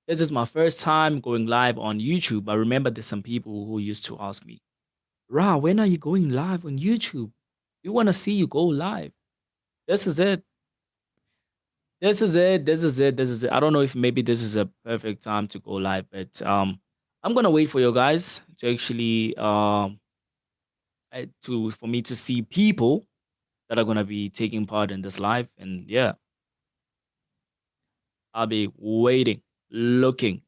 This is my first time going live on YouTube. I remember there's some people who used to ask me, Ra, when are you going live on YouTube? We want to see you go live. This is it. This is it. This is it. This is it. I don't know if maybe this is a perfect time to go live, but I'm gonna wait for you guys to actually to for me to see people that are gonna be taking part in this live, and yeah, I'll be waiting, looking.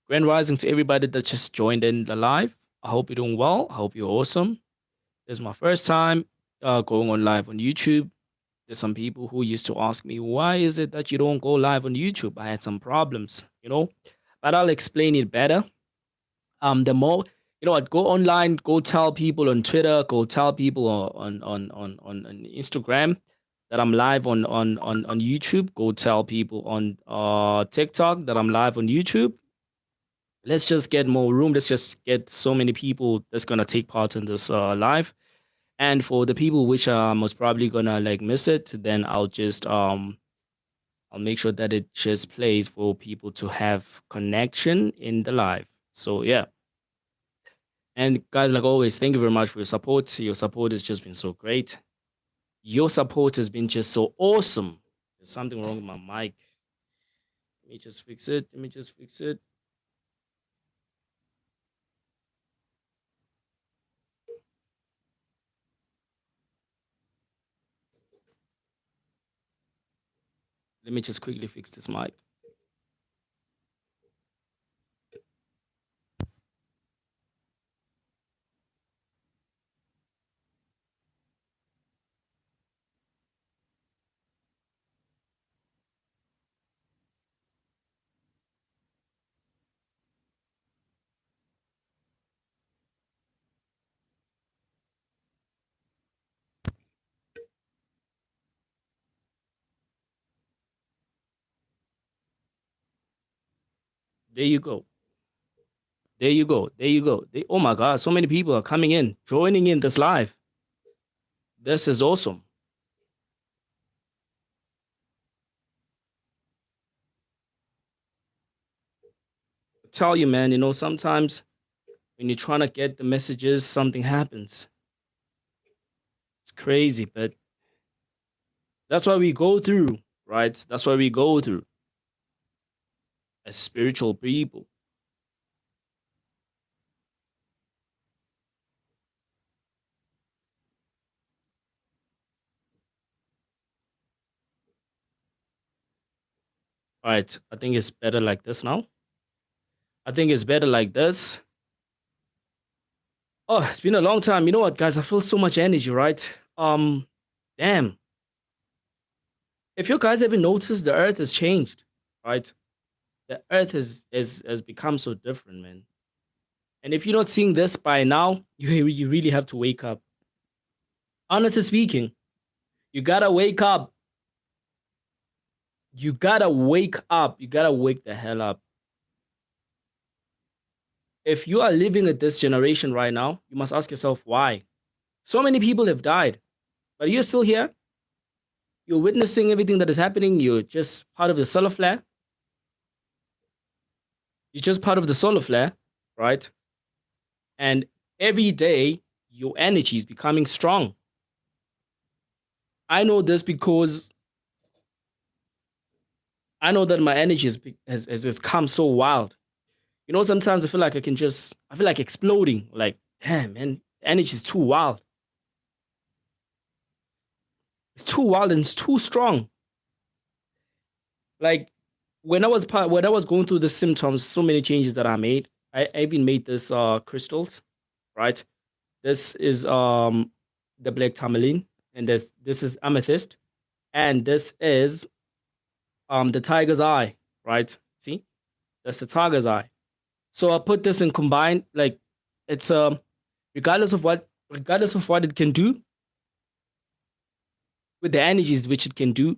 Grand rising to everybody that just joined in the live. I hope you're doing well. I hope you're awesome. This is my first time going on live on YouTube. There's some people who used to ask me, why is it that you don't go live on YouTube? I had some problems, but I'll explain it better. The more, what, go online, go tell people on Twitter, go tell people on Instagram that I'm live on YouTube. Go tell people on TikTok that I'm live on YouTube. Let's just get more room. Let's just get so many people that's gonna take part in this live. And for the people which are most probably gonna like miss it, then I'll make sure that it just plays for people to have connection in the live. So yeah. And guys, like always, thank you very much for your support. Your support has just been so great. Your support has been just so awesome. There's something wrong with my mic. Let me just fix it. Let me just fix it. Let me just quickly fix this mic. There you go. There you go. There you go. Oh my God, so many people are coming in, joining in this live. This is awesome. I tell you, man, sometimes when you're trying to get the messages, something happens. It's crazy, but that's why we go through, right? That's why we go through as spiritual people. All right, I think it's better like this now. I think it's better like this. Oh, it's been a long time. You know what, guys? I feel so much energy, right? Damn. If you guys ever noticed, the earth has changed, right? The earth has become so different, man. And if you're not seeing this by now, you really have to wake up. Honestly speaking, you gotta wake up. You gotta wake up. You gotta wake the hell up. If you are living in this generation right now, you must ask yourself why. So many people have died, but you're still here. You're witnessing everything that is happening. You're just part of the solar flare. You're just part of the solar flare, right? And every day, your energy is becoming strong. I know this because I know that my energy has come so wild. Sometimes I feel like I feel like exploding. Like, damn, man, energy is too wild. It's too wild and it's too strong. Like when I was going through the symptoms, so many changes that I made. I even made this crystals, right? This is the black tourmaline, and this is amethyst, and this is the tiger's eye, right? See, that's the tiger's eye. So I put this in combined, like it's regardless of what it can do with the energies which it can do,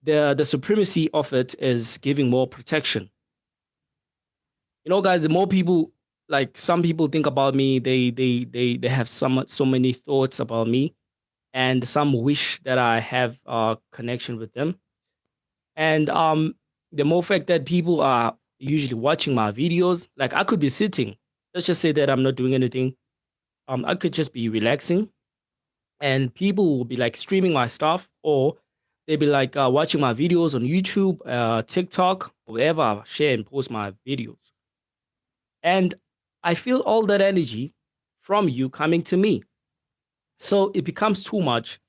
the supremacy of it is giving more protection. You know, guys, the more people, like some people think about me, they have so many thoughts about me, and some wish that I have a connection with them. And the more fact that people are usually watching my videos, like I could be sitting, let's just say that I'm not doing anything. I could just be relaxing, and people will be like streaming my stuff, or they'll be like watching my videos on YouTube, TikTok, wherever I share and post my videos. And I feel all that energy from you coming to me. So it becomes too much.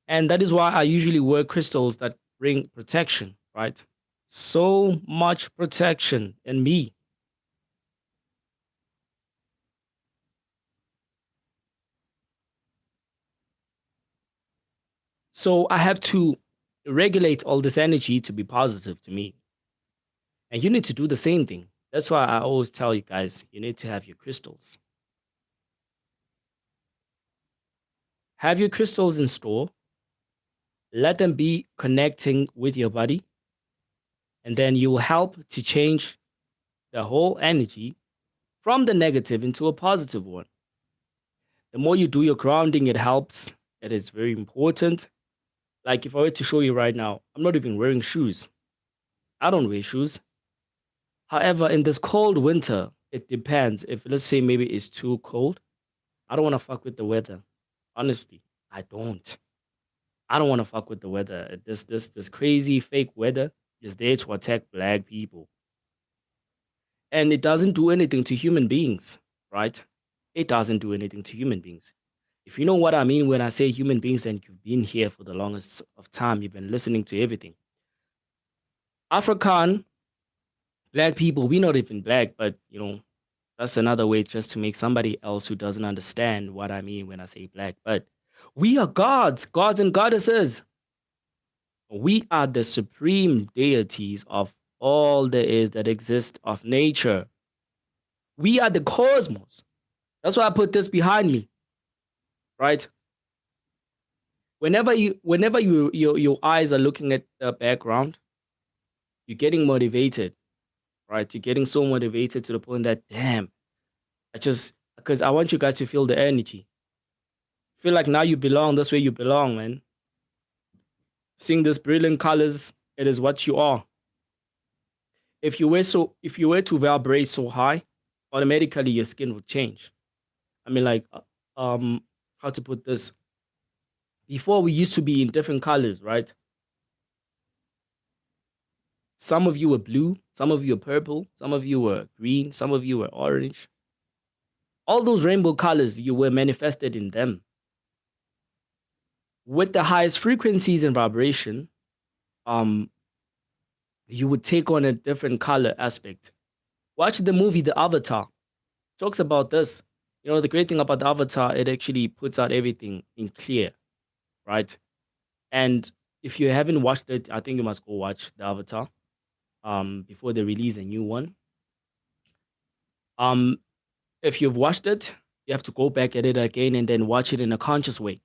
And that is why I usually wear crystals that bring protection, right? So much protection in me. So I have to regulate all this energy to be positive to me. And you need to do the same thing. That's why I always tell you guys, you need to have your crystals. Have your crystals in store. Let them be connecting with your body. And then you will help to change the whole energy from the negative into a positive one. The more you do your grounding, it helps. It is very important. Like if I were to show you right now, I'm not even wearing shoes. I don't wear shoes. However, in this cold winter, it depends. If let's say maybe it's too cold, I don't want to fuck with the weather. Honestly, I don't. I don't want to fuck with the weather. This crazy fake weather is there to attack black people. And it doesn't do anything to human beings, right? It doesn't do anything to human beings. If you know what I mean when I say human beings, then you've been here for the longest of time. You've been listening to everything. African, black people, we're not even black, but you know, that's another way just to make somebody else who doesn't understand what I mean when I say black. But we are gods, gods and goddesses. We are the supreme deities of all there is that exists of nature. We are the cosmos. That's why I put this behind me, right? Whenever your eyes are looking at the background, you're getting motivated, right? You're getting so motivated to the point that damn, because I want you guys to feel the energy. Feel like now you belong. That's where you belong, man. Seeing these brilliant colors, it is what you are. If you were to vibrate so high, automatically your skin would change. I mean, like, how to put this? Before we used to be in different colors, right? Some of you were blue, some of you were purple, some of you were green, some of you were orange. All those rainbow colors, you were manifested in them. With the highest frequencies and vibration, um, you would take on a different color aspect. Watch the movie The Avatar. Talks about this. You know, the great thing about the Avatar, it actually puts out everything in clear, right? And if you haven't watched it, I think you must go watch the Avatar before they release a new one. Um, if you've watched it, you have to go back at it again and then watch it in a conscious way.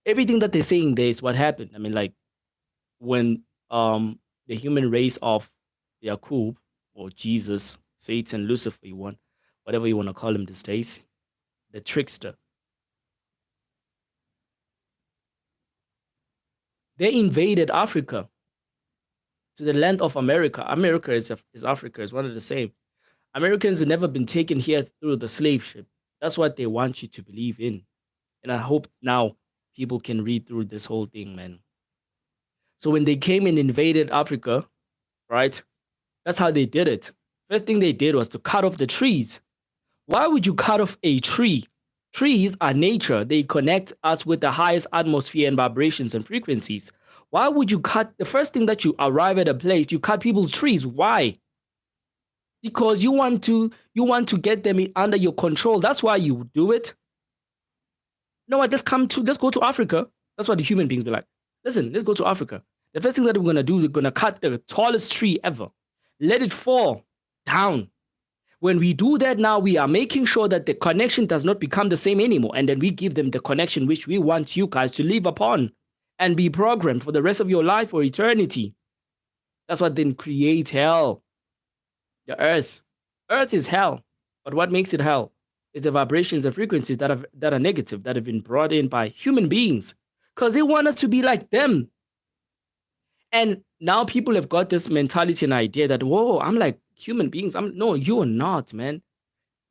Everything that they're saying there is what happened. I mean, like when the human race of Yakub or Jesus, Satan, Lucifer, whatever you want to call him these days, the trickster, they invaded Africa to the land of America. America is Africa, is one of the same. Americans have never been taken here through the slave ship. That's what they want you to believe in. And I hope now people can read through this whole thing, man. So when they came and invaded Africa, right? That's how they did it. First thing they did was to cut off the trees. Why would you cut off a tree? Trees are nature. They connect us with the highest atmosphere and vibrations and frequencies. Why would you cut the first thing that you arrive at a place, you cut people's trees? Why? Because you want to get them under your control. That's why you do it. No, let's go to Africa. That's what the human beings be like. Listen, let's go to Africa. The first thing that we're going to do, we're going to cut the tallest tree ever. Let it fall down. When we do that now, we are making sure that the connection does not become the same anymore. And then we give them the connection which we want you guys to live upon and be programmed for the rest of your life or eternity. That's what then creates hell. The earth. Earth is hell. But what makes it hell is the vibrations and frequencies that are negative, that have been brought in by human beings. Because they want us to be like them. And now people have got this mentality and idea that, whoa, I'm like human beings. No, you're not, man.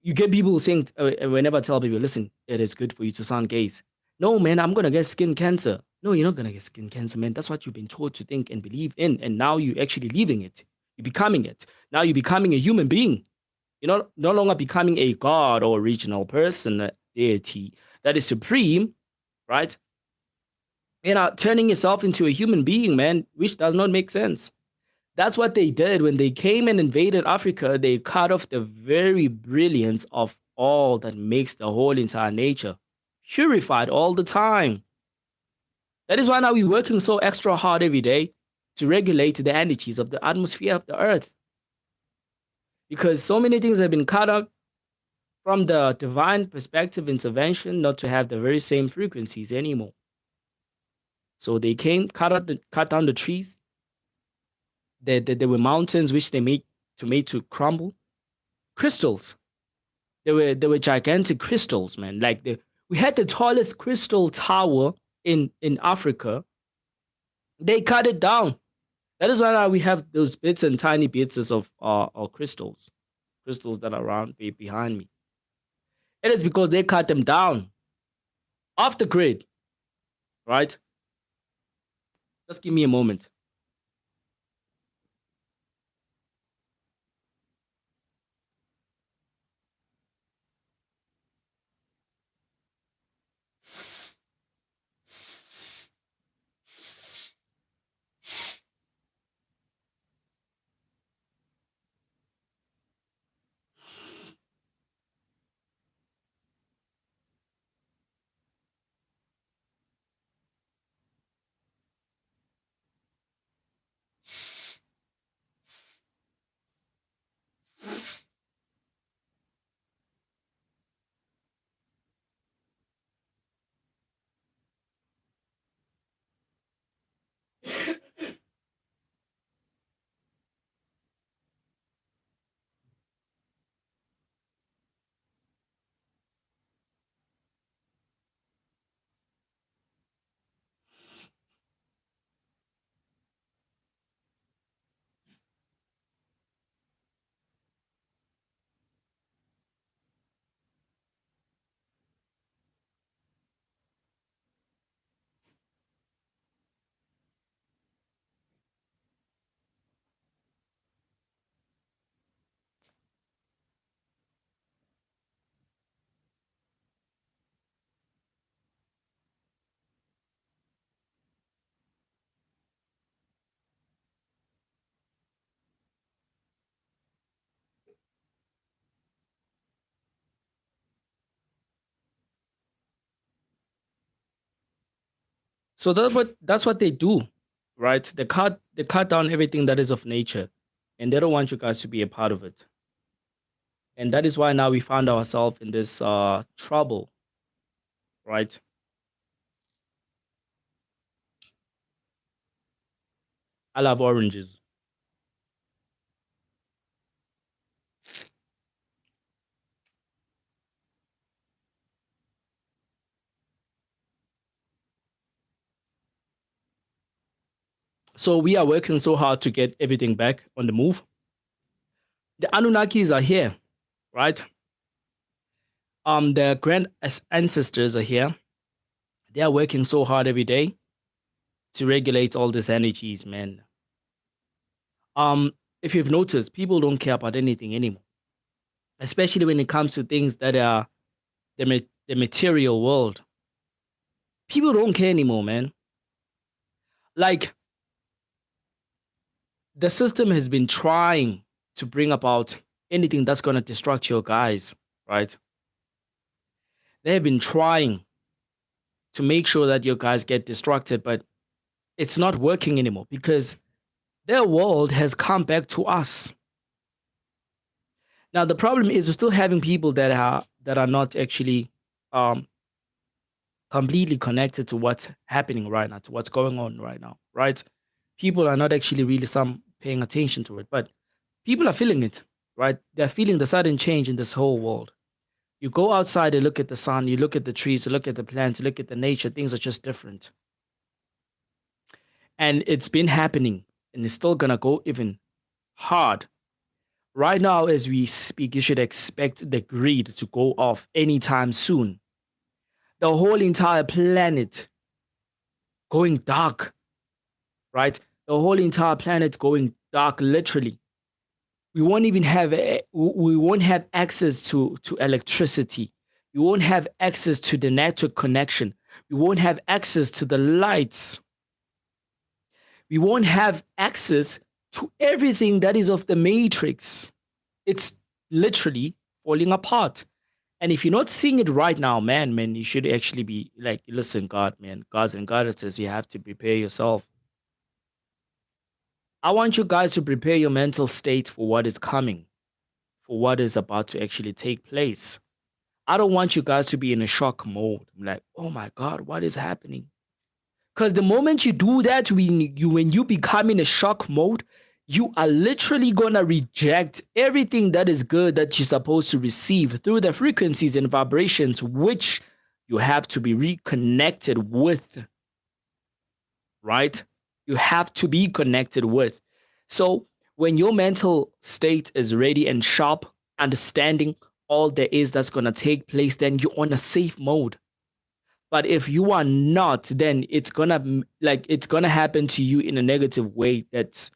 You get people saying, whenever I tell people, listen, it is good for you to sungaze. No, man, I'm going to get skin cancer. No, you're not going to get skin cancer, man. That's what you've been taught to think and believe in. And now you're actually living it. You're becoming it. Now you're becoming a human being. You're no longer becoming a god or original person, a deity that is supreme, right? You're not turning yourself into a human being, man, which does not make sense. That's what they did when they came and invaded Africa. They cut off the very brilliance of all that makes the whole entire nature purified all the time. That is why now we're working so extra hard every day to regulate the energies of the atmosphere of the earth. Because so many things have been cut off from the divine perspective intervention, not to have the very same frequencies anymore. So they came, cut down the trees. There were mountains which they made to crumble. Crystals. There were gigantic crystals, man. Like we had the tallest crystal tower in Africa. They cut it down. That is why now we have those bits and tiny bits of crystals that are around behind me. It is because they cut them down off the grid, right? Just give me a moment. So that's what they do, right? They cut down everything that is of nature, and they don't want you guys to be a part of it. And that is why now we found ourselves in this trouble, right? I love oranges. So we are working so hard to get everything back on the move. The Anunnakis are here, right? The grand ancestors are here. They are working so hard every day to regulate all these energies, man. If you've noticed, people don't care about anything anymore, especially when it comes to things that are the material world. People don't care anymore, man. Like, the system has been trying to bring about anything that's going to distract your guys, right? They have been trying to make sure that your guys get distracted, but It's not working anymore because their world has come back to us. Now the problem is we're still having people that are not actually um, completely connected to what's happening right now, to what's going on right now, right? People are not actually really some paying attention to it, but people are feeling it, right? They're feeling the sudden change in this whole world. You go outside and look at the sun, you look at the trees, you look at the plants, you look at the nature, things are just different. And it's been happening and it's still gonna go even hard. Right now, as we speak, you should expect the grid to go off anytime soon. The whole entire planet going dark, right? The whole entire planet going dark, literally. We won't have access to electricity. We won't have access to the network connection. We won't have access to the lights. We won't have access to everything that is of the matrix. It's literally falling apart. And if you're not seeing it right now, man, you should actually be like, listen, God, man, gods and goddesses, you have to prepare yourself. I want you guys to prepare your mental state for what is coming, for what is about to actually take place. I don't want you guys to be in a shock mode. I'm like, oh my God, what is happening? Because the moment you do that, when you become in a shock mode, you are literally gonna reject everything that is good that you're supposed to receive through the frequencies and vibrations which you have to be reconnected with, right? You have to be connected with. So when your mental state is ready and sharp, understanding all there is that's gonna take place, then you're on a safe mode. But if you are not, then it's gonna happen to you in a negative way. That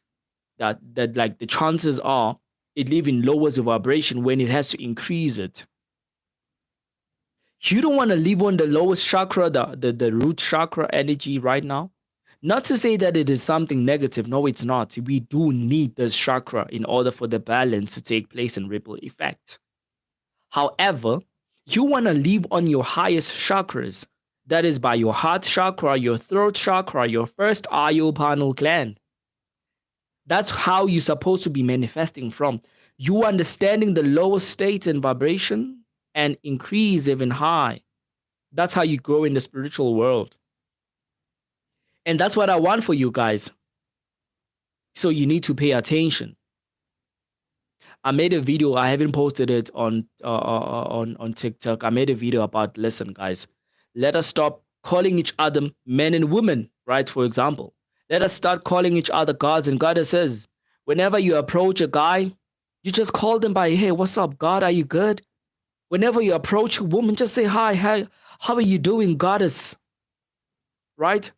like the chances are it even lowers your vibration when it has to increase it. You don't want to live on the lowest chakra, the root chakra energy right now. Not to say that it is something negative. No, it's not. We do need this chakra in order for the balance to take place and ripple effect. However, you want to live on your highest chakras. That is by your heart chakra, your throat chakra, your first pineal gland. That's how you're supposed to be manifesting from. You understanding the lowest state and vibration and increase even high. That's how you grow in the spiritual world. And that's what I want for you guys. So you need to pay attention. I made a video. I haven't posted it on TikTok. I made a video about, listen, guys, let us stop calling each other men and women, right? For example, let us start calling each other gods and goddesses. Whenever you approach a guy, you just call them by, hey, what's up, God? Are you good? Whenever you approach a woman, just say, hi, how are you doing, goddess? Right?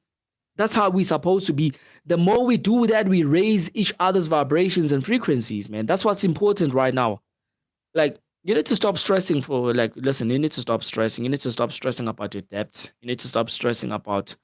That's how we're supposed to be. The more we do that, we raise each other's vibrations and frequencies, man. That's what's important right now. Like, you need to stop stressing for, like, listen, you need to stop stressing. You need to stop stressing about your debts. You need to stop stressing about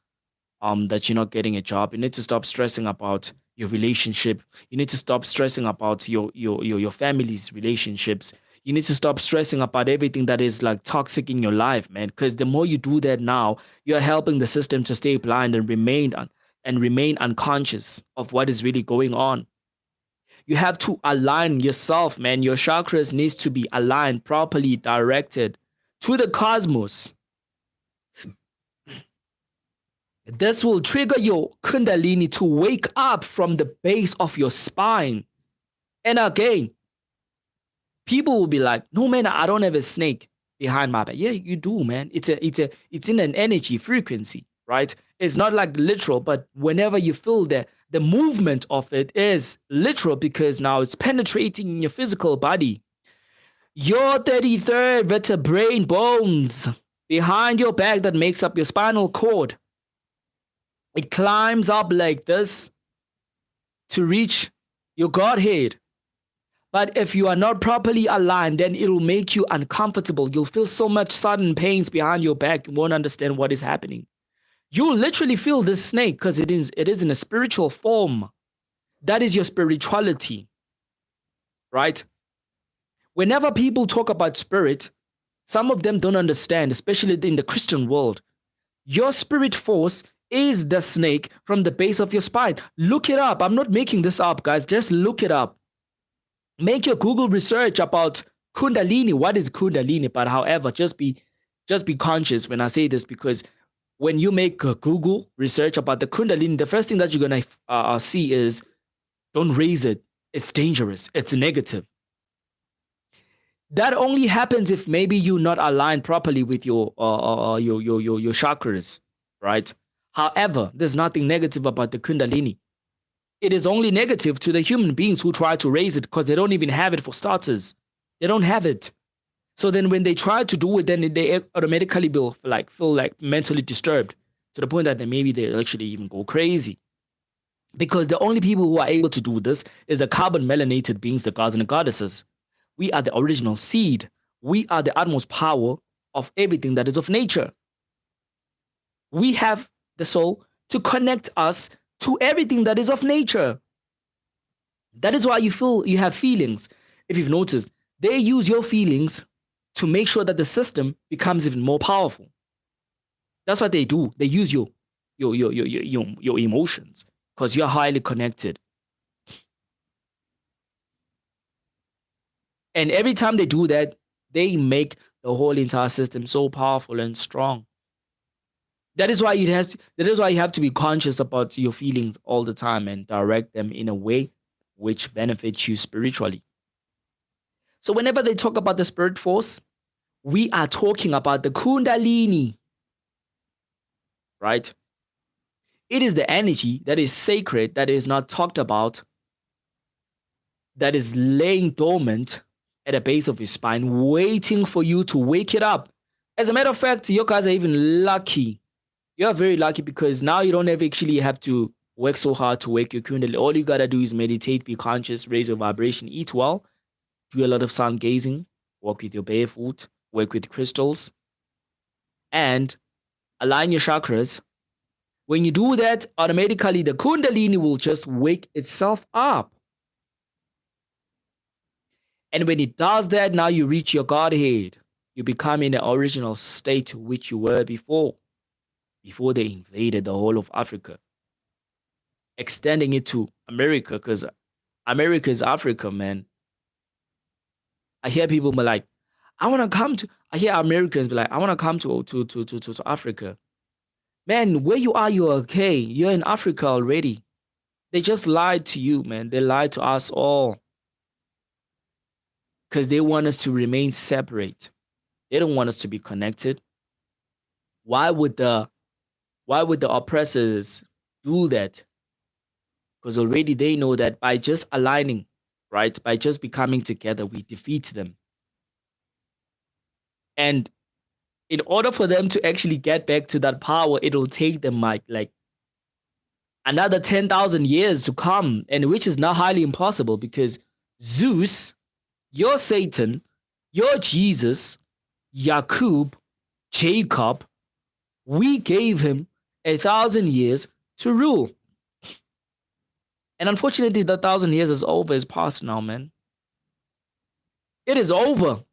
that you're not getting a job. You need to stop stressing about your relationship. You need to stop stressing about your family's relationships. You need to stop stressing about everything that is like toxic in your life, man. Because the more you do that now, you're helping the system to stay blind and remain unconscious of what is really going on. You have to align yourself, man. Your chakras needs to be aligned, properly directed to the cosmos. This will trigger your Kundalini to wake up from the base of your spine. And again, people will be like, no, man, I don't have a snake behind my back. Yeah, you do, man. It's in an energy frequency, right? It's not like literal, but whenever you feel the movement of it is literal because now it's penetrating in your physical body. Your 33rd vertebrae bones behind your back that makes up your spinal cord. It climbs up like this to reach your Godhead. But if you are not properly aligned, then it will make you uncomfortable. You'll feel so much sudden pains behind your back. You won't understand what is happening. You'll literally feel this snake because it is in a spiritual form. That is your spirituality, right? Whenever people talk about spirit, some of them don't understand, especially in the Christian world. Your spirit force is the snake from the base of your spine. Look it up. I'm not making this up, guys. Just look it up. Make your Google research about Kundalini. What is Kundalini? But however, just be conscious when I say this, because when you make a Google research about the Kundalini, the first thing that you're gonna see is don't raise it. It's dangerous. It's negative. That only happens if maybe you're not aligned properly with your chakras, right? However, there's nothing negative about the Kundalini. It is only negative to the human beings who try to raise it, because they don't even have it for starters. They don't have it. So then when they try to do it, then they automatically feel like mentally disturbed, to the point that maybe they actually even go crazy. Because the only people who are able to do this is the carbon melanated beings, the gods and the goddesses. We are the original seed. We are the utmost power of everything that is of nature. We have the soul to connect us to everything that is of nature. That is why you feel you have feelings. If you've noticed, they use your feelings to make sure that the system becomes even more powerful. That's what they do. They use your emotions, because you're highly connected. And every time they do that, they make the whole entire system so powerful and strong. That is why you have to be conscious about your feelings all the time and direct them in a way which benefits you spiritually. So whenever they talk about the spirit force, we are talking about the Kundalini, right? It is the energy that is sacred, that is not talked about, that is laying dormant at the base of your spine, waiting for you to wake it up. As a matter of fact, you guys are even lucky. You're very lucky, because now you don't actually have to work so hard to wake your Kundalini. All you gotta do is meditate, be conscious, raise your vibration, eat well, do a lot of sun gazing, walk with your barefoot, work with crystals, and align your chakras. When you do that, automatically the Kundalini will just wake itself up. And when it does that, now you reach your Godhead. You become in the original state which you were before they invaded the whole of Africa, extending it to America, because America is Africa, man. I hear people be like, I hear Americans be like, I want to come to Africa. Man, where you are, you're okay. You're in Africa already. They just lied to you, man. They lied to us all, because they want us to remain separate. They don't want us to be connected. Why would the oppressors do that? Because already they know that by just aligning, right, by just becoming together, we defeat them. And in order for them to actually get back to that power, it'll take them like another 10,000 years to come, and which is now highly impossible, because Zeus, your Satan, your Jesus, Yakub, Jacob, we gave him 1,000 years to rule. And unfortunately, the 1,000 years is over, is past now, man. It is over.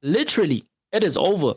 Literally, it is over.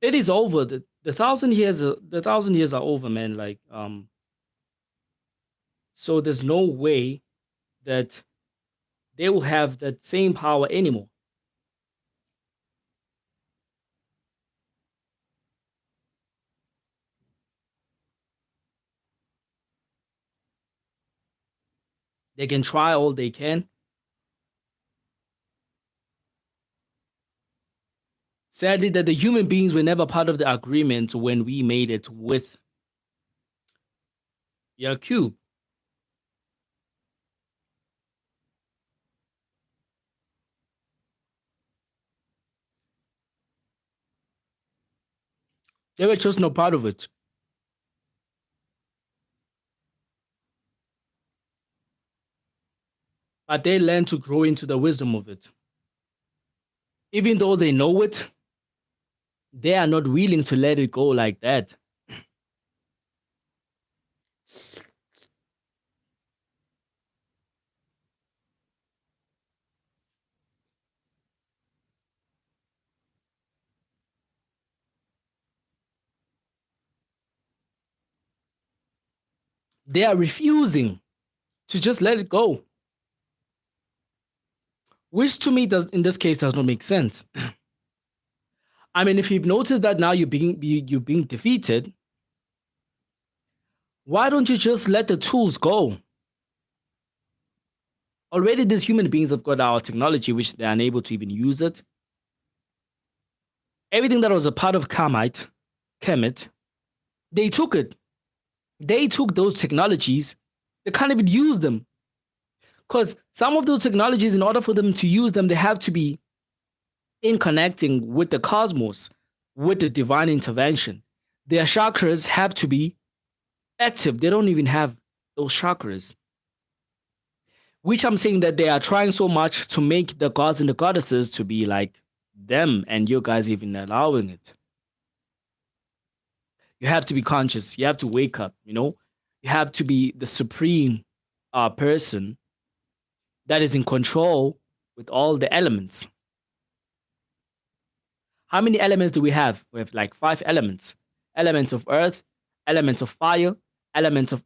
It is over. The 1,000 years, the 1,000 years are over, man. Like, so there's no way that they will have that same power anymore. They can try all they can. Sadly, that the human beings were never part of the agreement when we made it with Yaku. They were just not part of it. But they learned to grow into the wisdom of it. Even though they know it, they are not willing to let it go like that. They are refusing to just let it go. Which to me does in this case does not make sense. I mean, if you've noticed that now you're being defeated, why don't you just let the tools go? Already these human beings have got our technology, which they're unable to even use it. Everything that was a part of Kemet, they took it. They took those technologies, they can't even use them. Because some of those technologies, in order for them to use them, they have to be in connecting with the cosmos, with the divine intervention. Their chakras have to be active. They don't even have those chakras. Which I'm saying that they are trying so much to make the gods and the goddesses to be like them, and you guys even allowing it. You have to be conscious. You have to wake up, you know? You have to be the supreme person that is in control with all the elements. How many elements do we have? We have like 5 elements. Elements of earth, elements of fire, elements of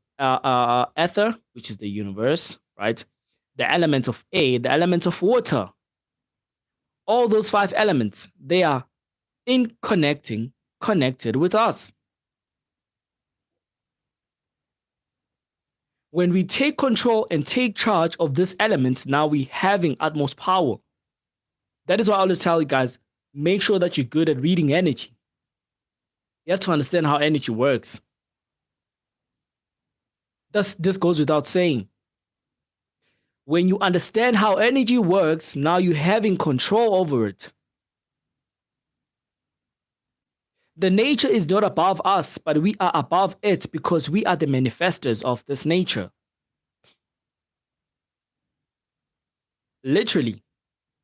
ether, which is the universe, right? The element of air, the element of water. All those 5 elements, they are connected with us. When we take control and take charge of this element, now we having utmost power. That is why I always tell you guys, make sure that you're good at reading energy. You have to understand how energy works. This goes without saying. When you understand how energy works, now you're having control over it. The nature is not above us, but we are above it because we are the manifestors of this nature. Literally,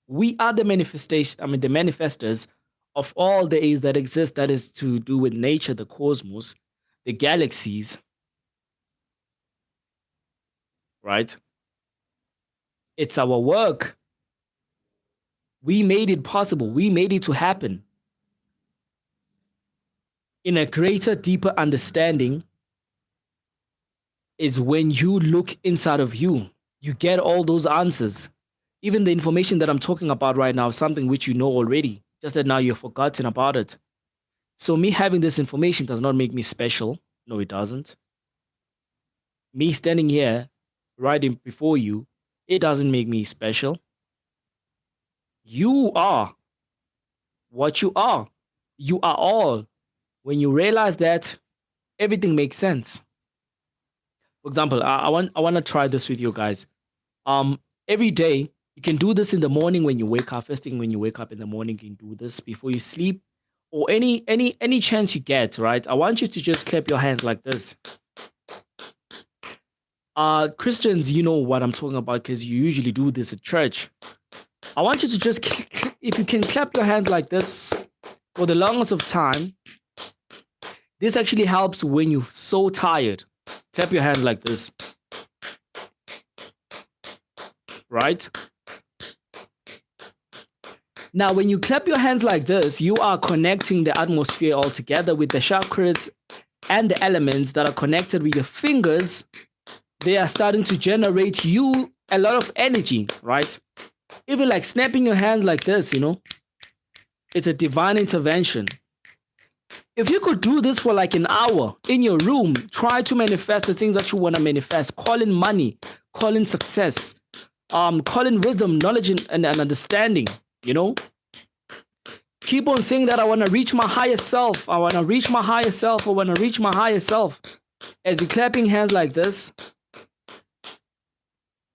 we are the the manifestors of all the is that exist, that is to do with nature, the cosmos, the galaxies, right? It's our work. We made it possible. We made it to happen. In a greater, deeper understanding is when you look inside of you. You get all those answers. Even the information that I'm talking about right now is something which you know already, just that now you've forgotten about it. So me having this information does not make me special. No, it doesn't. Me standing here right before you, it doesn't make me special. You are what you are. You are all. When you realize that, everything makes sense. For example, I want to try this with you guys. Every day you can do this in the morning when you wake up. First thing when you wake up in the morning, you can do this before you sleep, or any chance you get. Right? I want you to just clap your hands like this. Christians, you know what I'm talking about because you usually do this at church. I want you to just, if you can clap your hands like this for the longest of time. This actually helps when you're so tired. Clap your hands like this. Right? Now, when you clap your hands like this, you are connecting the atmosphere all together with the chakras and the elements that are connected with your fingers. They are starting to generate you a lot of energy, right? Even like snapping your hands like this, it's a divine intervention. If you could do this for like an hour in your room, try to manifest the things that you want to manifest. Call in money, call in success, call in wisdom, knowledge, and understanding, Keep on saying that I want to reach my higher self. I want to reach my higher self. I want to reach my higher self. As you're clapping hands like this,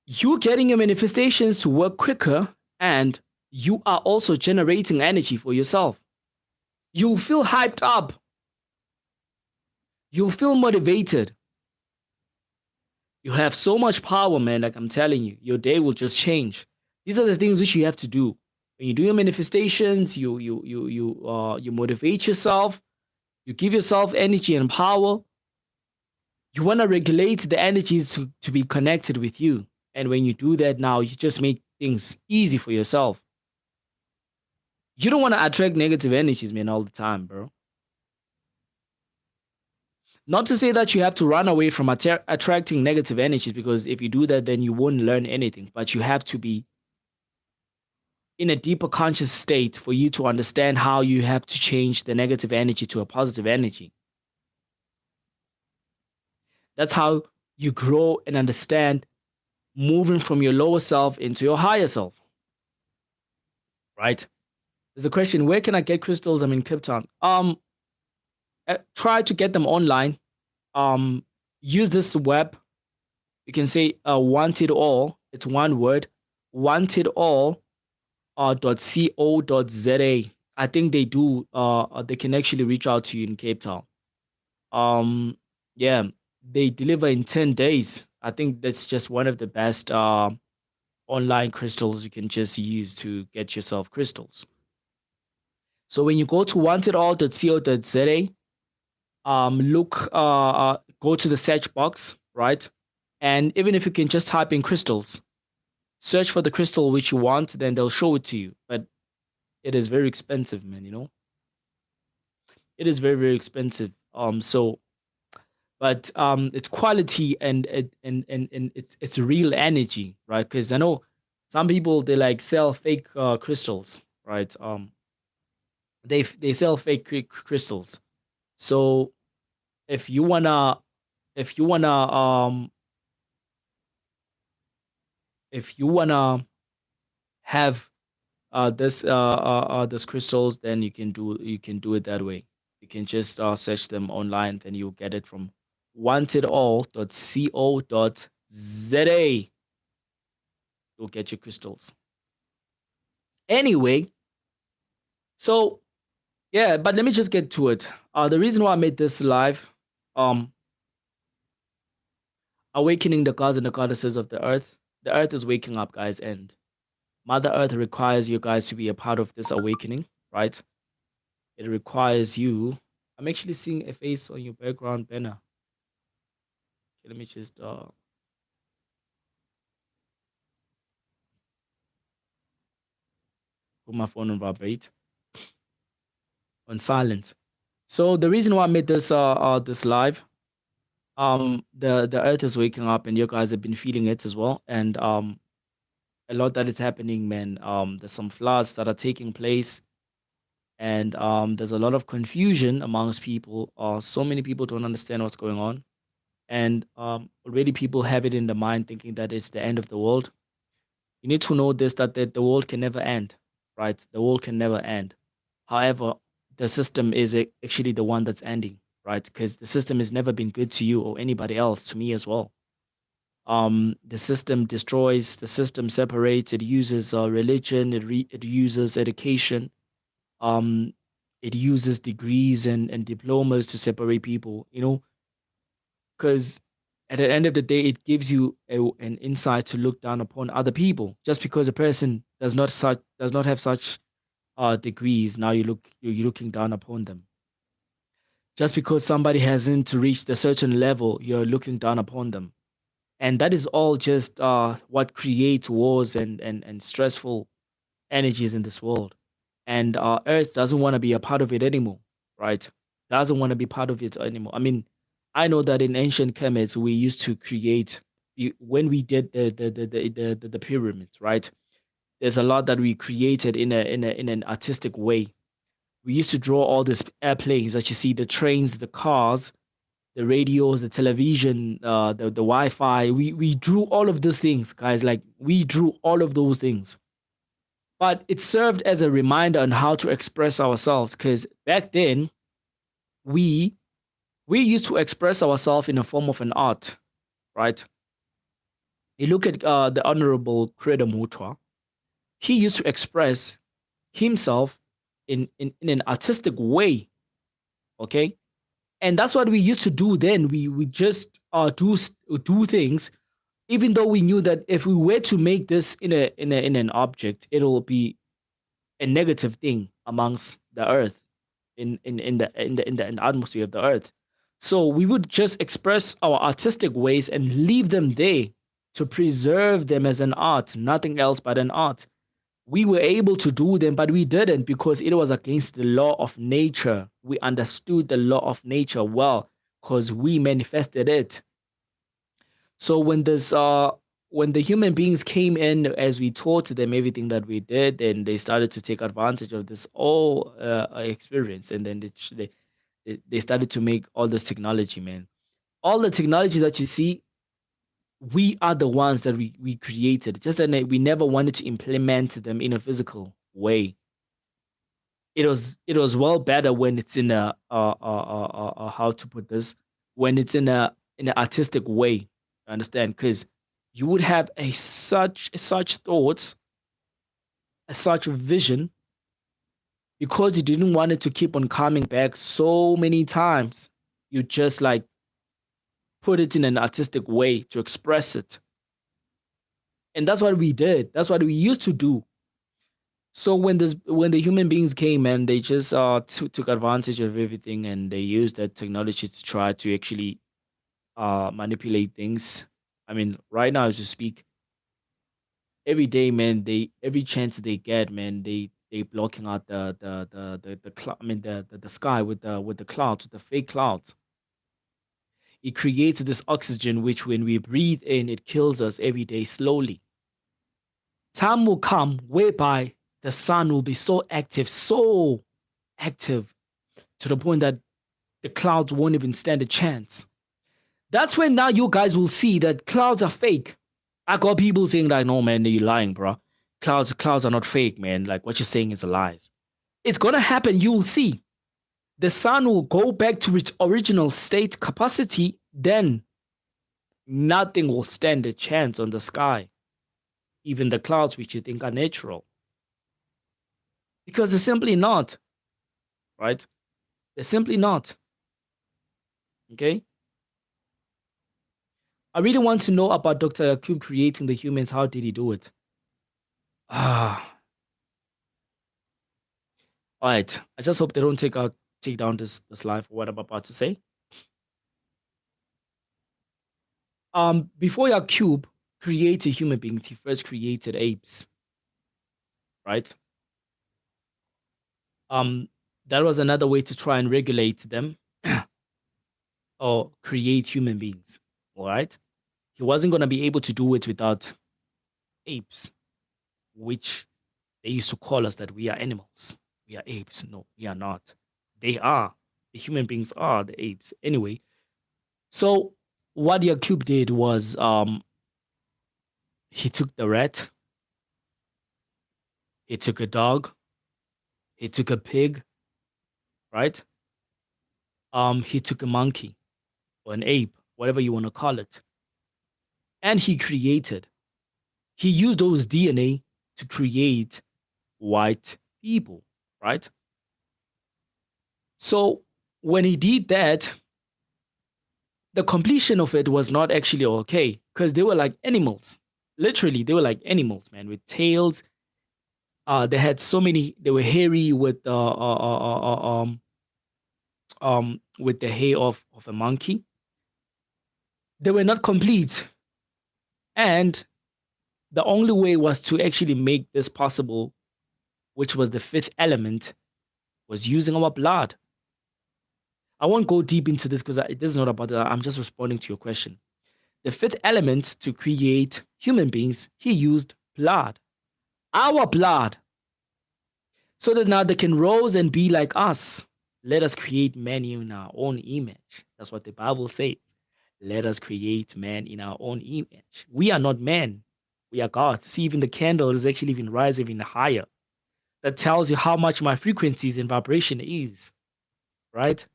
you're getting your manifestations to work quicker, and you are also generating energy for yourself. You'll feel hyped up. You'll feel motivated. You have so much power, man. Like I'm telling you, your day will just change. These are the things which you have to do. When you do your manifestations, you motivate yourself. You give yourself energy and power. You want to regulate the energies to be connected with you. And when you do that now, you just make things easy for yourself. You don't want to attract negative energies, man, all the time, bro. Not to say that you have to run away from attracting negative energies, because if you do that, then you won't learn anything. But you have to be in a deeper conscious state for you to understand how you have to change the negative energy to a positive energy. That's how you grow and understand moving from your lower self into your higher self. Right? There's a question, where can I get crystals? I'm in Cape Town. Try to get them online. Use this web. You can say want it all. It's one word. Want it all. .co.za. I think they do. They can actually reach out to you in Cape Town. Yeah, they deliver in 10 days. I think that's just one of the best online crystals you can just use to get yourself crystals. So when you go to wantedall.co.za, go to the search box, right? And even if you can just type in crystals, search for the crystal which you want, then they'll show it to you. But it is very expensive, man, It is very, very expensive. But it's quality and it's real energy, right? Because I know some people, they like sell fake crystals, right? They sell fake crystals. So if you wanna if you wanna have this crystals, then you can do it that way. You can just search them online, then you'll get it from wantedall.co.za. You'll get your crystals. Anyway, so yeah, but let me just get to it. The reason why I made this live, awakening the gods and the goddesses of the earth. The earth is waking up, guys, and Mother Earth requires you guys to be a part of this awakening, right? It requires you. I'm actually seeing a face on your background banner. Okay, let me just put my phone on vibrate, on silent. So the reason why I made this this live, the earth is waking up, and you guys have been feeling it as well, and a lot that is happening, man. There's some floods that are taking place, and there's a lot of confusion amongst people. So many people don't understand what's going on, and already people have it in the mind thinking that it's the end of the world. You need to know this, that the world can never end, right? The world can never end. However, the system is actually the one that's ending, right? Because the system has never been good to you or anybody else, to me as well. The system destroys, the system separates, it uses religion, it uses education, um, it uses degrees and diplomas to separate people, because at the end of the day, it gives you an insight to look down upon other people. Just because a person does not have such degrees, now you're looking down upon them. Just because somebody hasn't reached a certain level, you're looking down upon them. And that is all just what creates wars and stressful energies in this world. and Earth doesn't want to be a part of it anymore, right? Doesn't want to be part of it anymore. I mean, I know that in ancient Kemet we used to create when we did the pyramids, right? There's a lot that we created in an artistic way. We used to draw all these airplanes that you see, the trains, the cars, the radios, the television, the Wi-Fi. We drew all of these things, guys. Like we drew all of those things. But it served as a reminder on how to express ourselves. Because back then, we we used to express ourselves in a form of an art, right? You look at the Honorable Credo Mutwa. He used to express himself in an artistic way, okay? And that's what we used to do then. We just do things, even though we knew that if we were to make this in an object, it'll be a negative thing amongst the earth in the atmosphere of the earth. So we would just express our artistic ways and leave them there to preserve them as an art, nothing else but an art. We were able to do them, but we didn't because it was against the law of nature. We understood the law of nature well because we manifested it. So when the human beings came in, as we taught them everything that we did, and they started to take advantage of this all experience, and then they started to make all this technology, man. All the technology that you see, we are the ones that we created. Just that we never wanted to implement them in a physical way. It was well better when it's in a how to put this, when it's in an artistic way. Understand? Because you would have a such thoughts, a such vision, because you didn't want it to keep on coming back so many times. You just like put it in an artistic way to express it. And that's what we did. That's what we used to do. So when the human beings came and they just took advantage of everything, and they used that technology to try to actually manipulate things. I mean, right now as you speak, every day, man, they every chance they get, man, they blocking out the cloud. I mean the sky with the clouds, with the fake clouds. It creates this oxygen which when we breathe in, it kills us every day slowly. Time will come whereby the sun will be so active to the point that the clouds won't even stand a chance. That's when now you guys will see that clouds are fake. I got people saying like, no man, you're lying, bro. Clouds are not fake, man. Like what you're saying is a lies. It's gonna happen. You'll see. The sun will go back to its original state capacity. Then nothing will stand a chance on the sky, even the clouds which you think are natural, because they're simply not. Right? They're simply not. Okay. I really want to know about Dr. Cube creating the humans. How did he do it? Ah, all right. I just hope they don't take down this live for what I'm about to say. Before your cube created human beings, he first created apes, right? That was another way to try and regulate them or create human beings. All right. He wasn't gonna be able to do it without apes, which they used to call us that we are animals. We are apes. No, we are not. They are. The human beings are the apes. Anyway, so what Yakub did was he took the rat, he took a dog, he took a pig, right? He took a monkey or an ape, whatever you want to call it, and he created. He used those DNA to create white people, right? So when he did that, the completion of it was not actually okay because they were like animals. Literally, they were like animals, man, with tails. They had so many. They were hairy with the hair of a monkey. They were not complete, and the only way was to actually make this possible which was the fifth element, was using our blood. I won't go deep into this because this is not about that. I'm just responding to your question. The fifth element to create human beings, he used blood, our blood, so that now they can rise and be like us. Let us create man in our own image. That's what the Bible says. Let us create man in our own image. We are not men. We are God. See, even the candle is actually even rising even higher. That tells you how much my frequencies and vibration is, right?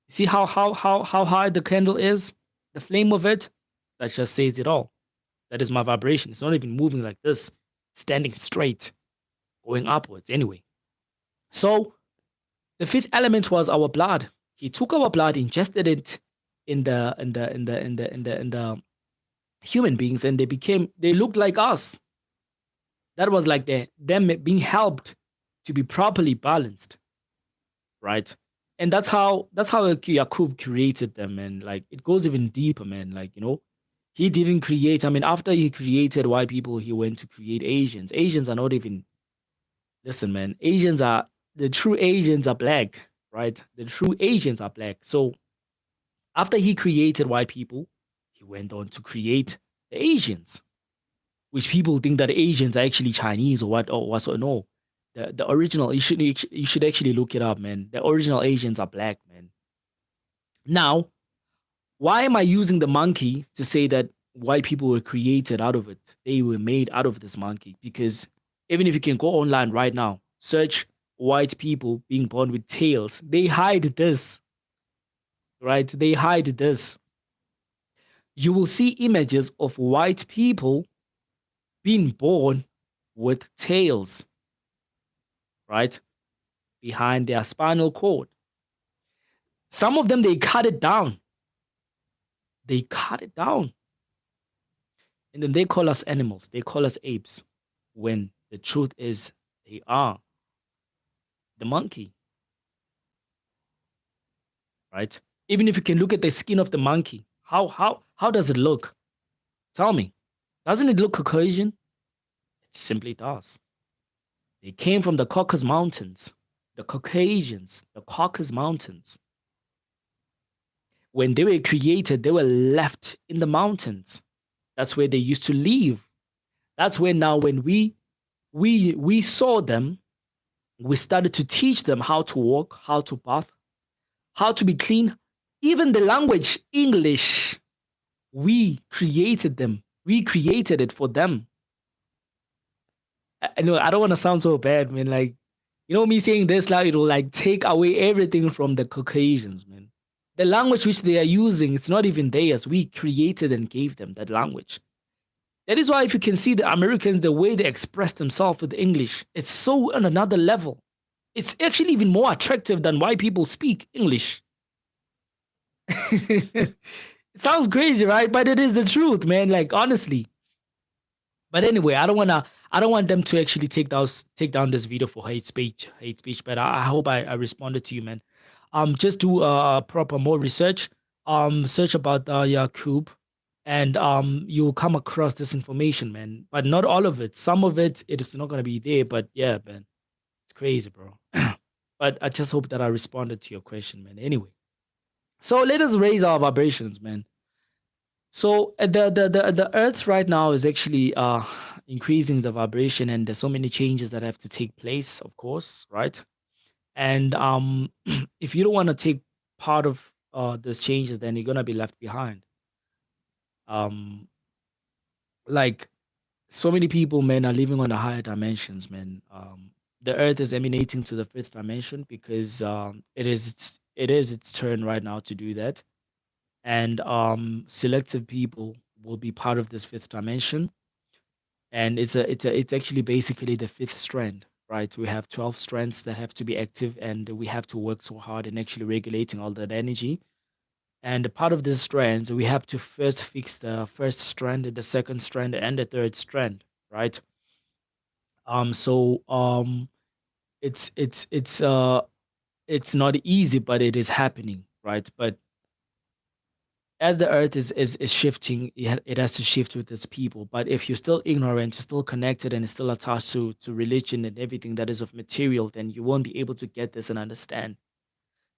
See how high the candle is? The flame of it? That just says it all. That is my vibration. It's not even moving like this, standing straight, going upwards anyway. So the fifth element was our blood. He took our blood, ingested it in the human beings, and they looked like us. That was like them being helped to be properly balanced, right? And that's how Yakub created them, and like it goes even deeper, man. Like, he didn't create. I mean, after he created white people, he went to create Asians. Asians are not even. Listen, man. The true Asians are black, right? The true Asians are black. So after he created white people, he went on to create the Asians, which people think that Asians are actually Chinese or what or what. So no, the original, you should actually look it up, man. The original Asians are black, man. Now, why am I using the monkey to say that white people were created out of it? They were made out of this monkey. Because even if you can go online right now, search white people being born with tails, they hide this, right? They hide this. You will see images of white people being born with tails, right? Behind their spinal cord. Some of them, they cut it down. They cut it down. And then they call us animals. They call us apes. When the truth is, they are the monkey, right? Even if you can look at the skin of the monkey, how does it look? Tell me. Doesn't it look Caucasian? It simply does. They came from the Caucasus Mountains. The Caucasians, the Caucasus Mountains. When they were created, they were left in the mountains. That's where they used to live. That's where now when we saw them, we started to teach them how to walk, how to bath, how to be clean. Even the language, English, we created them. We created it for them. I know I don't want to sound so bad, man. Like, me saying this now, it'll like take away everything from the Caucasians, man. The language which they are using, it's not even theirs. We created and gave them that language. That is why if you can see the Americans, the way they express themselves with English, it's so on another level. It's actually even more attractive than why people speak English. It sounds crazy, right? But it is the truth, man. Like, honestly. But anyway, I don't want them to actually take down this video for hate speech. But I hope I responded to you, man. Just do proper more research. Search about Yakub, and you'll come across this information, man. But not all of it. Some of it is not gonna be there. But yeah, man, it's crazy, bro. But I just hope that I responded to your question, man. Anyway, so let us raise our vibrations, man. So the Earth right now is actually increasing the vibration, and there's so many changes that have to take place, of course, right? And if you don't want to take part of these changes, then you're gonna be left behind. Um, like so many people, man, are living on the higher dimensions, man. The Earth is emanating to the fifth dimension because it is its turn right now to do that, and selective people will be part of this fifth dimension, and it's actually basically the fifth strand, right? We have 12 strands that have to be active, and we have to work so hard in actually regulating all that energy. And a part of this strands, we have to first fix the first strand, the second strand, and the third strand, right? So it's not easy, but it is happening, right? But as the earth is shifting, it has to shift with its people. But if you're still ignorant, you're still connected and still attached to religion and everything that is of material, then you won't be able to get this and understand.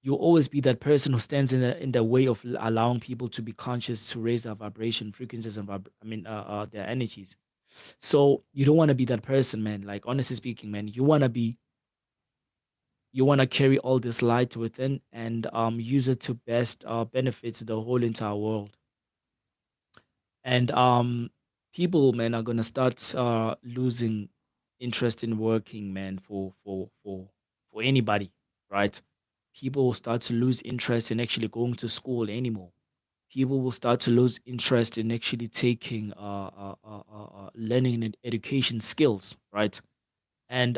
You'll always be that person who stands in the way of allowing people to be conscious, to raise their vibration frequencies and their energies. So you don't want to be that person, man. Like honestly speaking, man, you want to carry all this light within and use it to best benefit the whole entire world. And people, man, are gonna start losing interest in working, man, for anybody, right? People will start to lose interest in actually going to school anymore. People will start to lose interest in actually taking learning and education skills, right? And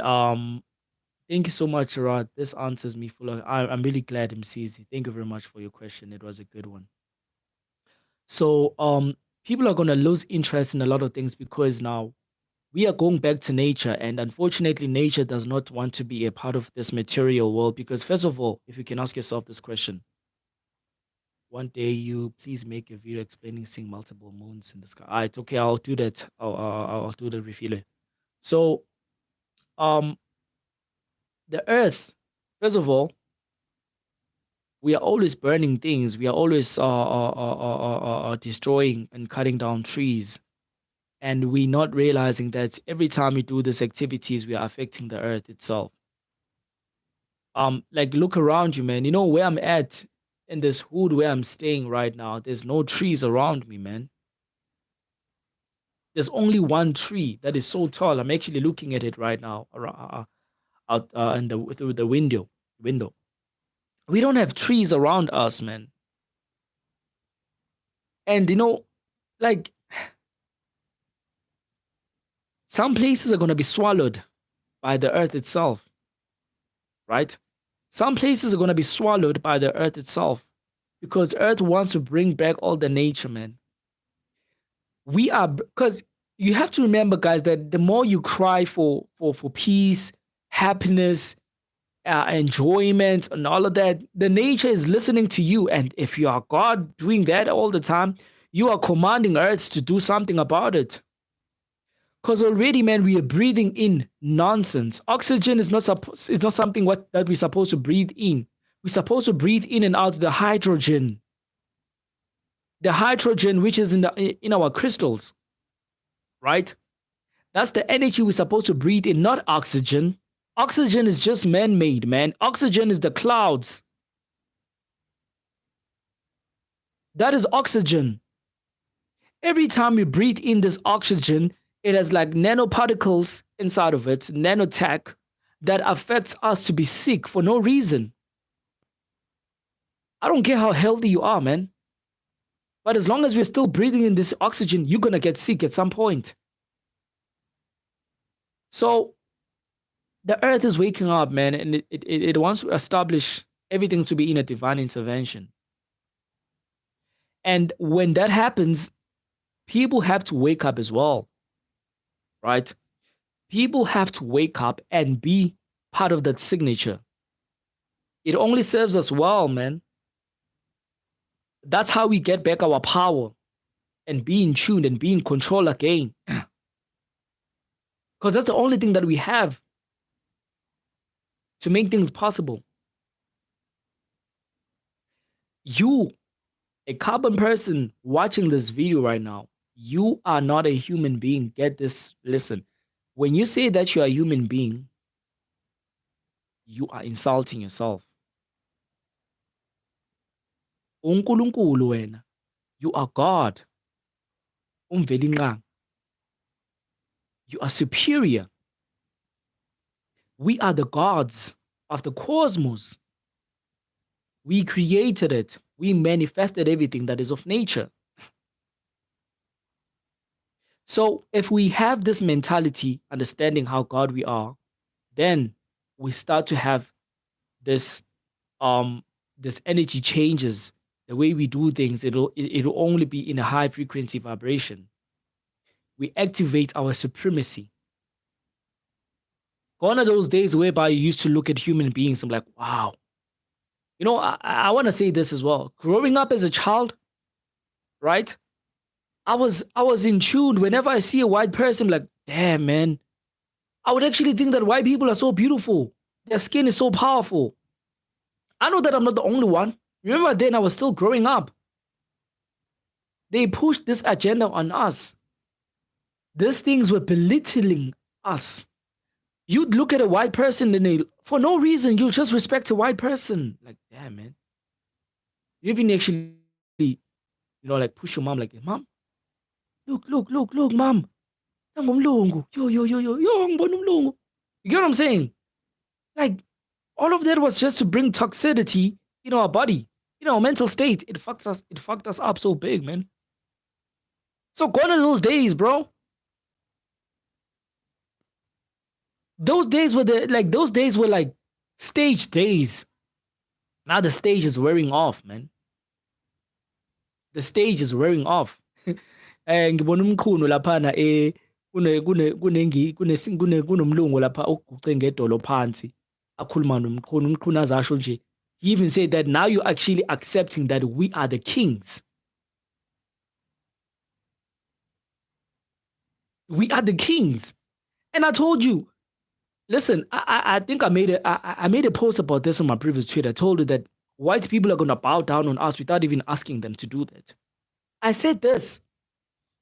thank you so much, Rod. This answers me full of. I'm really glad, MCZ. Thank you very much for your question. It was a good one. So people are gonna lose interest in a lot of things because now we are going back to nature, and unfortunately, nature does not want to be a part of this material world. Because first of all, if you can ask yourself this question, one day you please make a video explaining seeing multiple moons in the sky. All right, okay, I'll do that. I'll do the reveal. So um the Earth, first of all, we are always burning things. We are always destroying and cutting down trees. And we not realizing that every time we do these activities, we are affecting the earth itself. Like look around you, man. You know where I'm at in this hood where I'm staying right now. There's no trees around me, man. There's only one tree that is so tall. I'm actually looking at it right now, out in the through the window. Window. We don't have trees around us, man. And like some places are gonna be swallowed by the earth itself, right? Some places are going to be swallowed by the earth itself because earth wants to bring back all the nature, man. We are because you have to remember, guys, that the more you cry for peace, happiness, enjoyment, and all of that, the nature is listening to you. And if you are God doing that all the time, you are commanding earth to do something about it. Because already, man, we are breathing in nonsense. Oxygen is not something that we're supposed to breathe in. We're supposed to breathe in and out the hydrogen which is in our crystals, right? That's the energy we're supposed to breathe in, not oxygen. Oxygen is just man-made, man. Oxygen is the clouds. That is oxygen. Every time we breathe in this oxygen, it has like nanoparticles inside of it, nanotech, that affects us to be sick for no reason. I don't care how healthy you are, man. But as long as we're still breathing in this oxygen, you're going to get sick at some point. So the earth is waking up, man, and it wants to establish everything to be in a divine intervention. And when that happens, people have to wake up as well, right? People have to wake up and be part of that signature. It only serves us well, man. That's how we get back our power and be in tune and be in control again. Because that's the only thing that we have to make things possible. You, a carbon person watching this video right now, you are not a human being. Get this, listen. When you say that you are a human being, you are insulting yourself. uNkulunkulu wena, you are God. Umvelinqangi. You are superior. We are the gods of the cosmos. We created it. We manifested everything that is of nature. So if we have this mentality, understanding how God we are, then we start to have this this energy changes. The way we do things, it'll only be in a high frequency vibration. We activate our supremacy. Gone are those days whereby you used to look at human beings, I'm like, wow. I want to say this as well. Growing up as a child, right? I was in tune. Whenever I see a white person, I'm like, damn, man. I would actually think that white people are so beautiful. Their skin is so powerful. I know that I'm not the only one. Remember then I was still growing up. They pushed this agenda on us. These things were belittling us. You'd look at a white person and for no reason, you just respect a white person. Like, damn, man. You even actually, like push your mom like, mom, look, mom. Nangumlungu. Yo, ngibona umlungu. You get what I'm saying? Like, all of that was just to bring toxicity in our body, in our mental state. It fucked us up so big, man. So gone are those days, bro. Those days were like stage days. Now the stage is wearing off, man. The stage is wearing off. Ngibona umkhunu laphana kunomlungu lapha oguqe ngedolo phansi akhuluma nomkhunu, umkhunu aze asho nje. He even said that now you're actually accepting that we are the kings. We are the kings. And I told you, listen, I think I made a post about this on my previous tweet. I told you that white people are gonna bow down on us without even asking them to do that. I said this,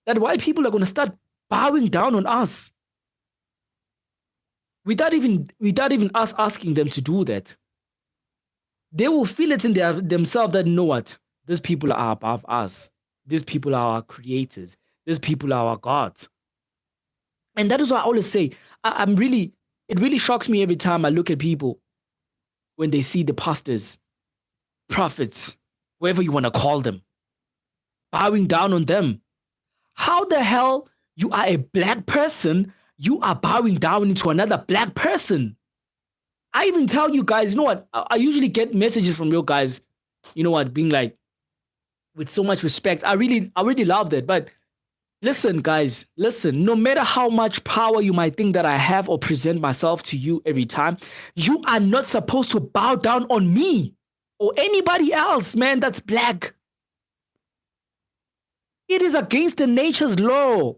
that white people are gonna start bowing down on us without even us asking them to do that. They will feel it in themselves that, you know what, these people are above us. These people are our creators. These people are our gods. And that is why I always say, it really shocks me every time I look at people when they see the pastors, prophets, whatever you want to call them, bowing down on them. How the hell you are a black person, you are bowing down into another black person? I even tell you guys, you know what? I usually get messages from you guys, you know what, being like, with so much respect. I really love that. But listen, guys, listen, no matter how much power you might think that I have or present myself to you every time, you are not supposed to bow down on me or anybody else, man, that's black. It is against the nature's law.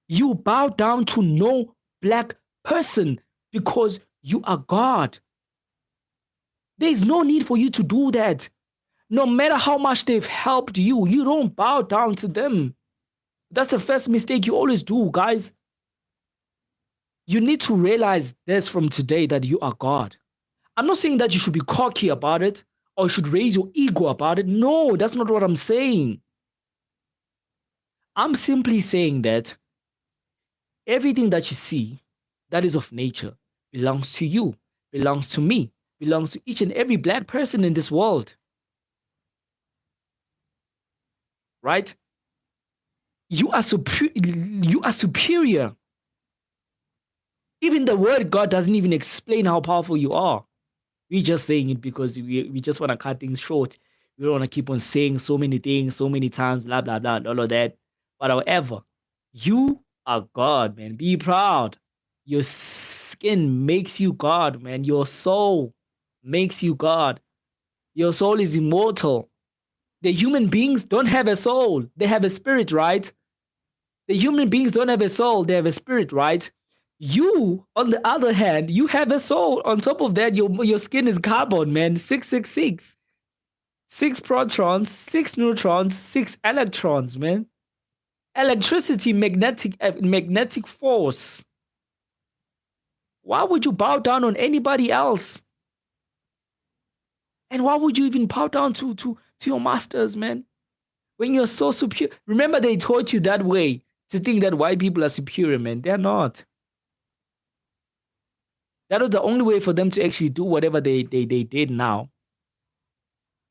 You bow down to no black person because you are God. There is no need for you to do that. No matter how much they've helped you, you don't bow down to them. That's the first mistake you always do, guys. You need to realize this from today, that you are God. I'm not saying that you should be cocky about it or you should raise your ego about it. No, that's not what I'm saying. I'm simply saying that everything that you see that is of nature belongs to you, belongs to me, belongs to each and every black person in this world, right? You are superior. Even the word God doesn't even explain how powerful you are. We're just saying it because we just want to cut things short. We don't want to keep on saying so many things so many times, blah, blah, blah, and all of that. But however, you are God, man. Be proud. Your skin makes you God, man. Your soul makes you God. Your soul is immortal. The human beings don't have a soul, they have a spirit, right? The human beings don't have a soul, they have a spirit, right? You, on the other hand, you have a soul. On top of that, your skin is carbon, man. 666. 6 protons, 6 neutrons, 6 electrons, man. Electricity, magnetic force. Why would you bow down on anybody else? And why would you even bow down to your masters, man? When you're so superior. Remember, they taught you that way to think that white people are superior, man. They're not. That was the only way for them to actually do whatever they did now.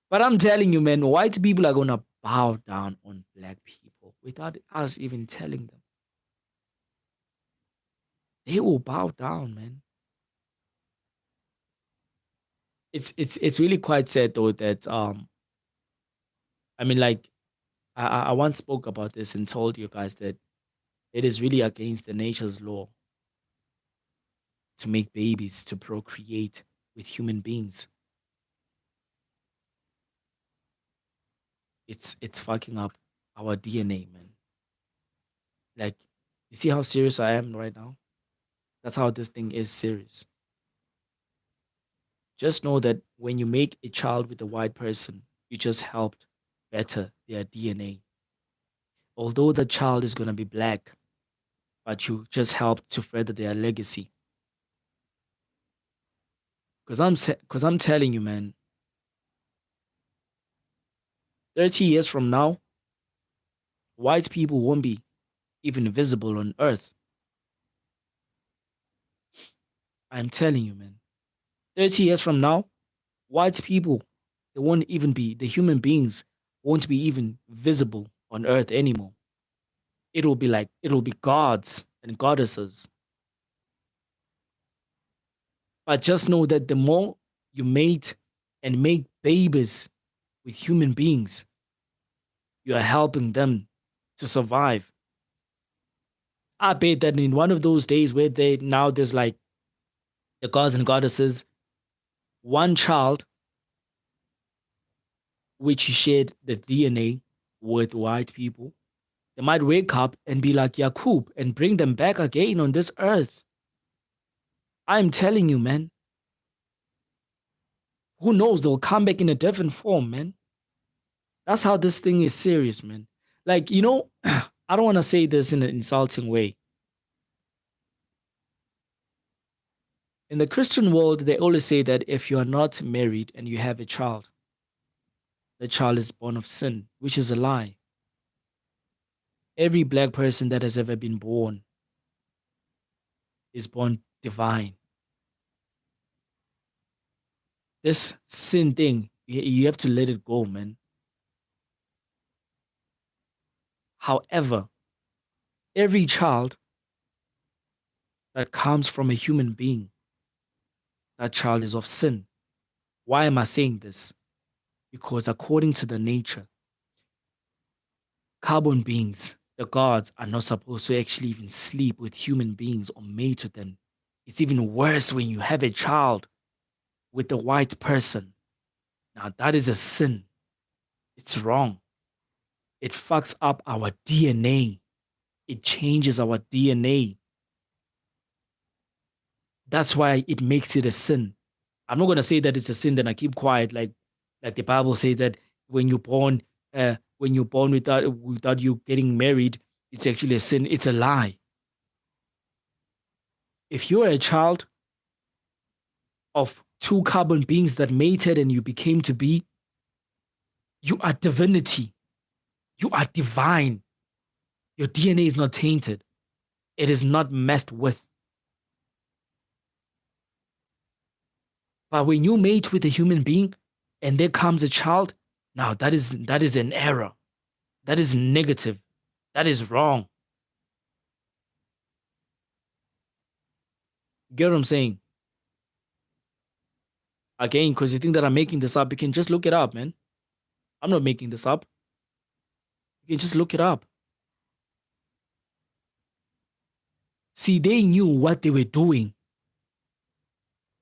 But I'm telling you, man, white people are gonna bow down on black people without us even telling them. They will bow down, man. It's really quite sad though that I mean, like, I once spoke about this and told you guys that it is really against the nature's law to make babies, to procreate with human beings. it's fucking up our DNA, man. Like, you see how serious I am right now? That's how this thing is serious. Just know that when you make a child with a white person, you just helped better their DNA. Although the child is gonna be black, but you just helped to further their legacy. Because I'm telling you, man, 30 years from now, white people won't be even visible on Earth. I'm telling you, man. 30 years from now, white people, they won't even be, the human beings won't be even visible on Earth anymore. It'll be gods and goddesses. But just know that the more you mate and make babies with human beings, you are helping them to survive. I bet that in one of those days where there's like the gods and goddesses, one child which shared the DNA with white people, they might wake up and be like Yakub and bring them back again on this earth. I'm telling you, man. Who knows? They'll come back in a different form, man. That's how this thing is serious, man. Like, I don't want to say this in an insulting way. In the Christian world, they always say that if you are not married and you have a child, the child is born of sin, which is a lie. Every black person that has ever been born is born divine. This sin thing, you have to let it go, man. However, every child that comes from a human being, that child is of sin. Why am I saying this? Because according to the nature, carbon beings, the gods, are not supposed to actually even sleep with human beings or mate with them. It's even worse when you have a child with a white person. Now, that is a sin. It's wrong. It fucks up our DNA. It changes our DNA. That's why it makes it a sin. I'm not gonna say that it's a sin, then I keep quiet, like the Bible says that when you're born, without you getting married, it's actually a sin. It's a lie. If you're a child of two carbon beings that mated and you became to be, you are divinity. You are divine. Your DNA is not tainted. It is not messed with. But when you mate with a human being and there comes a child, now that is an error. That is negative. That is wrong. Get what I'm saying? Again, because you think that I'm making this up, you can just look it up, man. I'm not making this up. You can just look it up. See, they knew what they were doing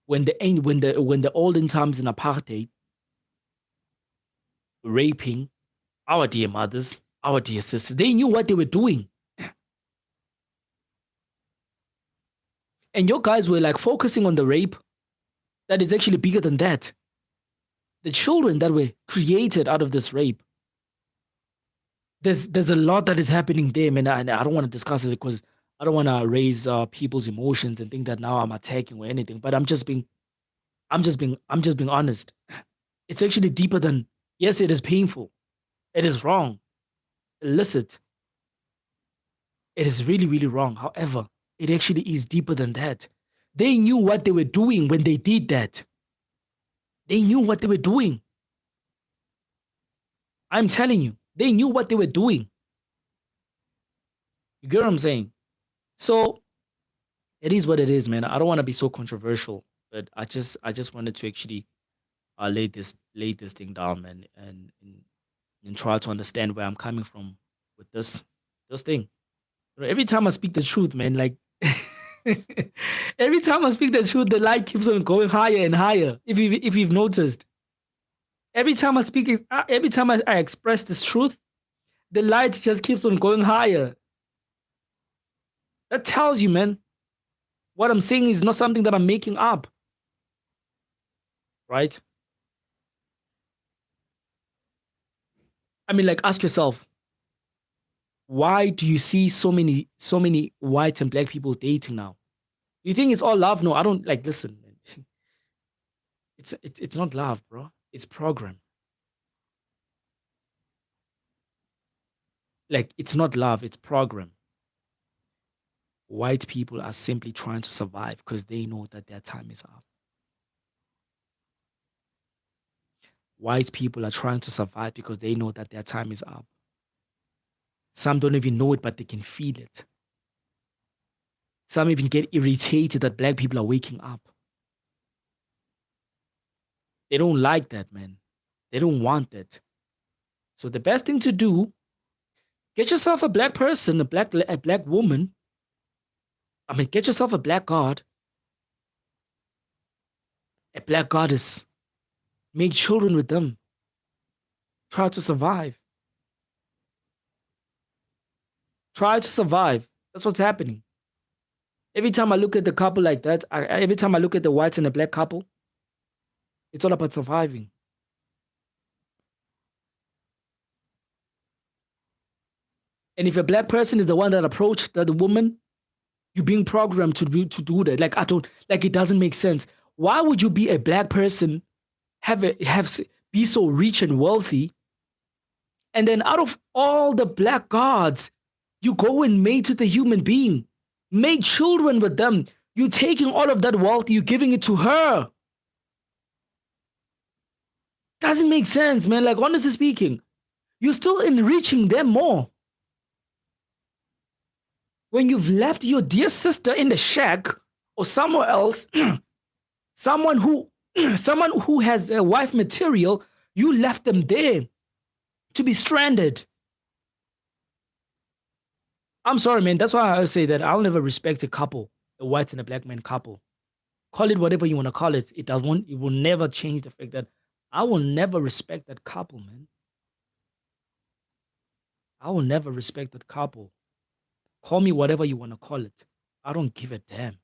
when the olden times in apartheid, raping our dear mothers, our dear sisters. They knew what they were doing. And your guys were like focusing on the rape that is actually bigger than that. The children that were created out of this rape. There's a lot that is happening there, man. And I don't want to discuss it because I don't want to raise people's emotions and think that now I'm attacking or anything. But I'm just being honest. It's actually deeper than, yes, it is painful. It is wrong. Illicit. It is really, really wrong. However, it actually is deeper than that. They knew what they were doing when they did that. They knew what they were doing. I'm telling you, they knew what they were doing. You get what I'm saying? So it is what it is, man. I don't want to be so controversial, but I just wanted to actually lay this thing down, man, and try to understand where I'm coming from with this thing. Every time I speak the truth, man, like every time I speak the truth, the light keeps on going higher and higher. If you've noticed, Every time I speak, every time I express this truth, the light just keeps on going higher. That tells you, man, what I'm saying is not something that I'm making up, right? I mean, like, ask yourself, why do you see so many white and black people dating now? You think it's all love? No, I don't. Like, listen, man. It's not love, bro. It's program. Like, it's not love, it's program. White people are simply trying to survive because they know that their time is up. White people are trying to survive because they know that their time is up. Some don't even know it, but they can feel it. Some even get irritated that black people are waking up. They don't like that, man. They don't want that. So the best thing to do, get yourself a black person, a black woman. I mean, get yourself a black god, a black goddess. Make children with them. Try to survive. Try to survive. That's what's happening. Every time I look at the couple like that, every time I look at the white and the black couple, it's all about surviving. And if a black person is the one that approached the woman, you're being programmed to do that. Like, I don't, like, it doesn't make sense. Why would you be a black person, be so rich and wealthy, and then out of all the black gods, you go and mate with a human being, make children with them. You're taking all of that wealth, you're giving it to her. Doesn't make sense, man. Like, honestly speaking, you're still enriching them more. When you've left your dear sister in the shack or somewhere else, someone who has a wife material, you left them there to be stranded. I'm sorry, man. That's why I say that I'll never respect a couple, a white and a black man couple. Call it whatever you want to call it. It will never change the fact that I will never respect that couple, man. I will never respect that couple. Call me whatever you want to call it. I don't give a damn.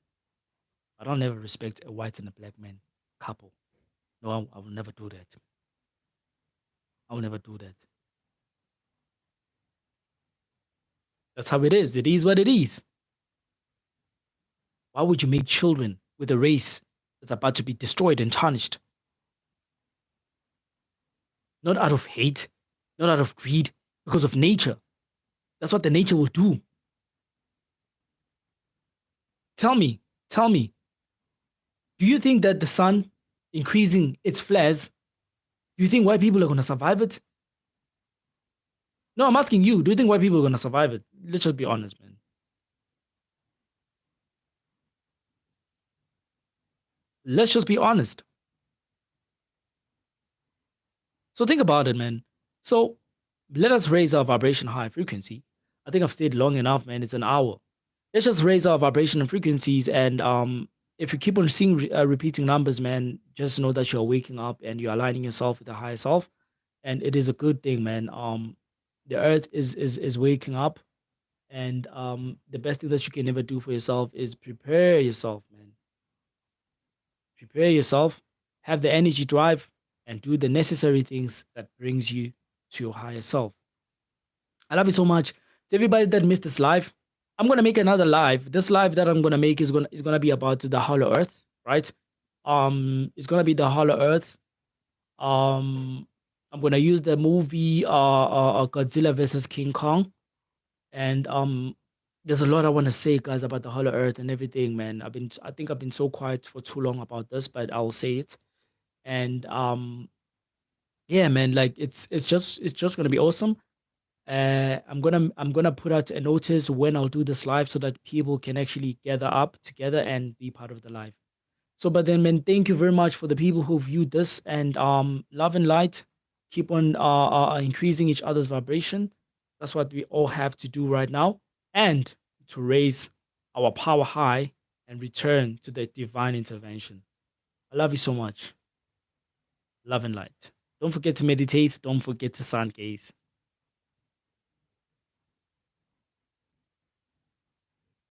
I don't never respect a white and a black man couple. No, I will never do that. I will never do that. That's how it is. It is what it is. Why would you make children with a race that's about to be destroyed and tarnished? Not out of hate, not out of greed, because of nature. That's what the nature will do. Tell me, do you think that the sun increasing its flares, do you think white people are going to survive it? No, I'm asking you, do you think white people are going to survive it? Let's just be honest, man. Let's just be honest. So think about it, man. So let us raise our vibration high frequency. I think I've stayed long enough, man. It's an hour. Let's just raise our vibration and frequencies. And if you keep on seeing repeating numbers, man, just know that you're waking up and you're aligning yourself with the higher self. And it is a good thing, man. The earth is waking up. And the best thing that you can ever do for yourself is prepare yourself, man. Prepare yourself, have the energy drive, and do the necessary things that brings you to your higher self. I love you so much. To everybody that missed this live, I'm gonna make another live. This live that I'm gonna make is gonna be about the Hollow Earth, right? It's gonna be the Hollow Earth. I'm gonna use the movie Godzilla versus King Kong, and there's a lot I want to say, guys, about the Hollow Earth and everything, man. I think I've been so quiet for too long about this, but I'll say it. And yeah, man, like it's just gonna be awesome. I'm gonna put out a notice when I'll do this live so that people can actually gather up together and be part of the live. So, but then, man, thank you very much for the people who viewed this, and love and light. Keep on increasing each other's vibration. That's what we all have to do right now, and to raise our power high and return to the divine intervention. I love you so much. Love and light. Don't forget to meditate. Don't forget to sun gaze.